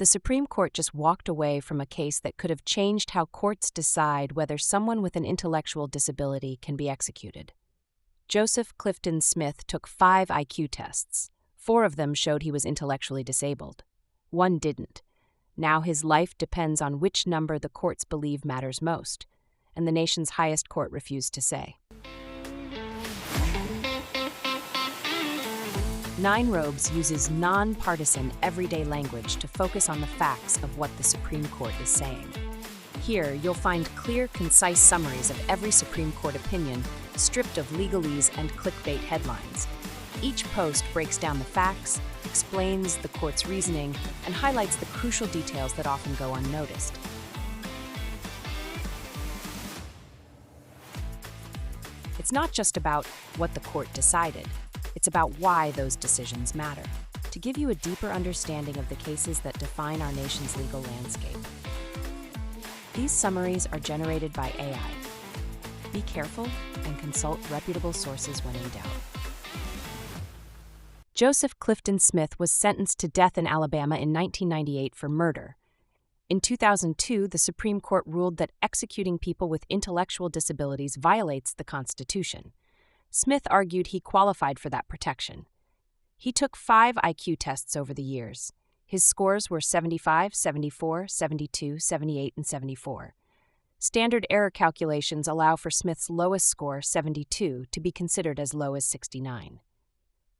the Supreme Court just walked away from a case that could have changed how courts decide whether someone with an intellectual disability can be executed. Joseph Clifton Smith took 5 IQ tests. 4 of them showed he was intellectually disabled. 1 didn't. Now his life depends on which number the courts believe matters most, and the nation's highest court refused to say. 9 Robes uses non-partisan, everyday language to focus on the facts of what the Supreme Court is saying. Here, you'll find clear, concise summaries of every Supreme Court opinion, stripped of legalese and clickbait headlines. Each post breaks down the facts, explains the court's reasoning, and highlights the crucial details that often go unnoticed. It's not just about what the court decided. It's about why those decisions matter, to give you a deeper understanding of the cases that define our nation's legal landscape. These summaries are generated by AI. Be careful and consult reputable sources when in doubt. Joseph Clifton Smith was sentenced to death in Alabama in 1998 for murder. In 2002, the Supreme Court ruled that executing people with intellectual disabilities violates the Constitution. Smith argued he qualified for that protection. He took 5 IQ tests over the years. His scores were 75, 74, 72, 78, and 74. Standard error calculations allow for Smith's lowest score, 72, to be considered as low as 69.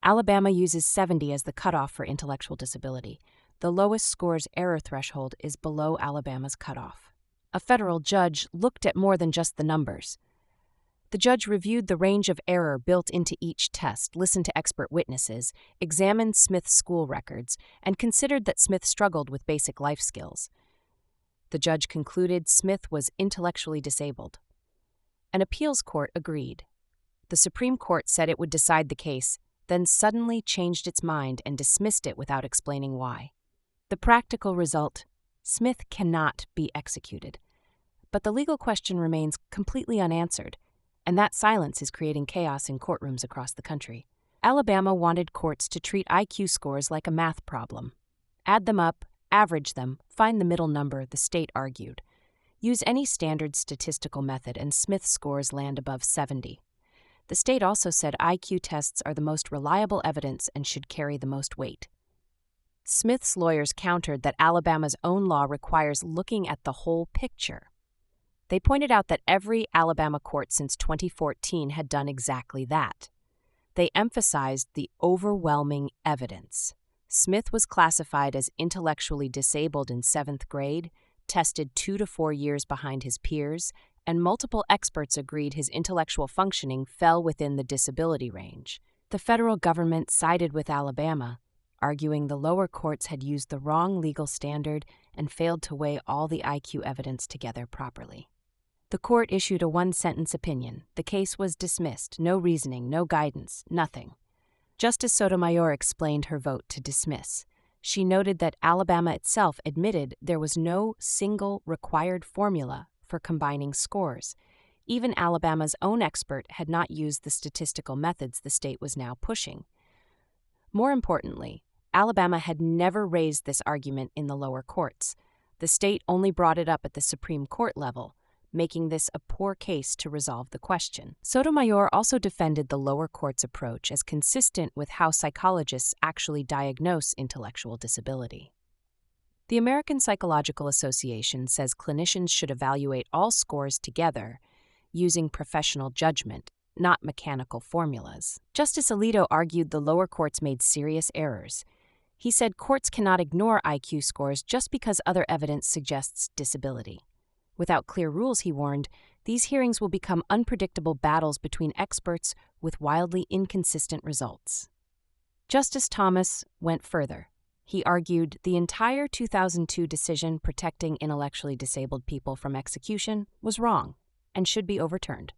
Alabama uses 70 as the cutoff for intellectual disability. The lowest score's error threshold is below Alabama's cutoff. A federal judge looked at more than just the numbers. The judge reviewed the range of error built into each test, listened to expert witnesses, examined Smith's school records, and considered that Smith struggled with basic life skills. The judge concluded Smith was intellectually disabled. An appeals court agreed. The Supreme Court said it would decide the case, then suddenly changed its mind and dismissed it without explaining why. The practical result: Smith cannot be executed. But the legal question remains completely unanswered, and that silence is creating chaos in courtrooms across the country. Alabama wanted courts to treat IQ scores like a math problem. Add them up, average them, find the middle number, the state argued. Use any standard statistical method, and Smith's scores land above 70. The state also said IQ tests are the most reliable evidence and should carry the most weight. Smith's lawyers countered that Alabama's own law requires looking at the whole picture. They pointed out that every Alabama court since 2014 had done exactly that. They emphasized the overwhelming evidence. Smith was classified as intellectually disabled in 7th grade, tested 2 to 4 years behind his peers, and multiple experts agreed his intellectual functioning fell within the disability range. The federal government sided with Alabama, arguing the lower courts had used the wrong legal standard and failed to weigh all the IQ evidence together properly. The court issued a 1-sentence opinion. The case was dismissed. No reasoning, no guidance, nothing. Justice Sotomayor explained her vote to dismiss. She noted that Alabama itself admitted there was no single required formula for combining scores. Even Alabama's own expert had not used the statistical methods the state was now pushing. More importantly, Alabama had never raised this argument in the lower courts. The state only brought it up at the Supreme Court level, making this a poor case to resolve the question. Sotomayor also defended the lower court's approach as consistent with how psychologists actually diagnose intellectual disability. The American Psychological Association says clinicians should evaluate all scores together using professional judgment, not mechanical formulas. Justice Alito argued the lower courts made serious errors. He said courts cannot ignore IQ scores just because other evidence suggests disability. Without clear rules, he warned, these hearings will become unpredictable battles between experts with wildly inconsistent results. Justice Thomas went further. He argued the entire 2002 decision protecting intellectually disabled people from execution was wrong and should be overturned.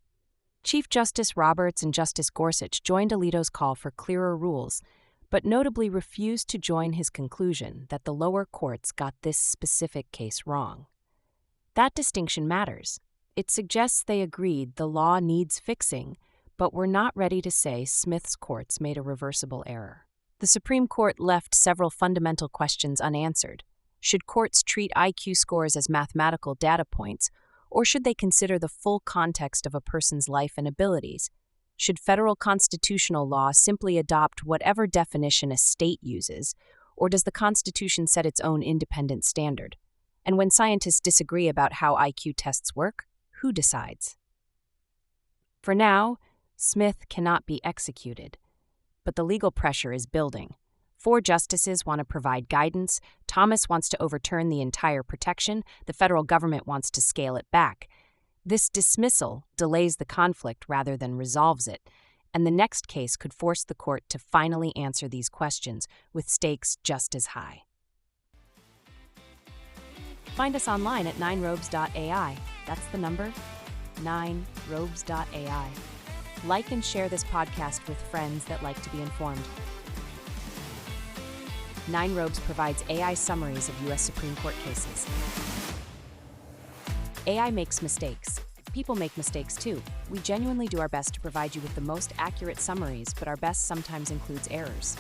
Chief Justice Roberts and Justice Gorsuch joined Alito's call for clearer rules, but notably refused to join his conclusion that the lower courts got this specific case wrong. That distinction matters. It suggests they agreed the law needs fixing, but were not ready to say Smith's courts made a reversible error. The Supreme Court left several fundamental questions unanswered. Should courts treat IQ scores as mathematical data points, or should they consider the full context of a person's life and abilities? Should federal constitutional law simply adopt whatever definition a state uses, or does the Constitution set its own independent standard? And when scientists disagree about how IQ tests work, who decides? For now, Smith cannot be executed, but the legal pressure is building. 4 justices want to provide guidance, Thomas wants to overturn the entire protection, the federal government wants to scale it back. This dismissal delays the conflict rather than resolves it, and the next case could force the court to finally answer these questions with stakes just as high. Find us online at 9robes.ai. That's the number, 9robes.ai. Like and share this podcast with friends that like to be informed. 9 Robes provides AI summaries of U.S. Supreme Court cases. AI makes mistakes. People make mistakes too. We genuinely do our best to provide you with the most accurate summaries, but our best sometimes includes errors.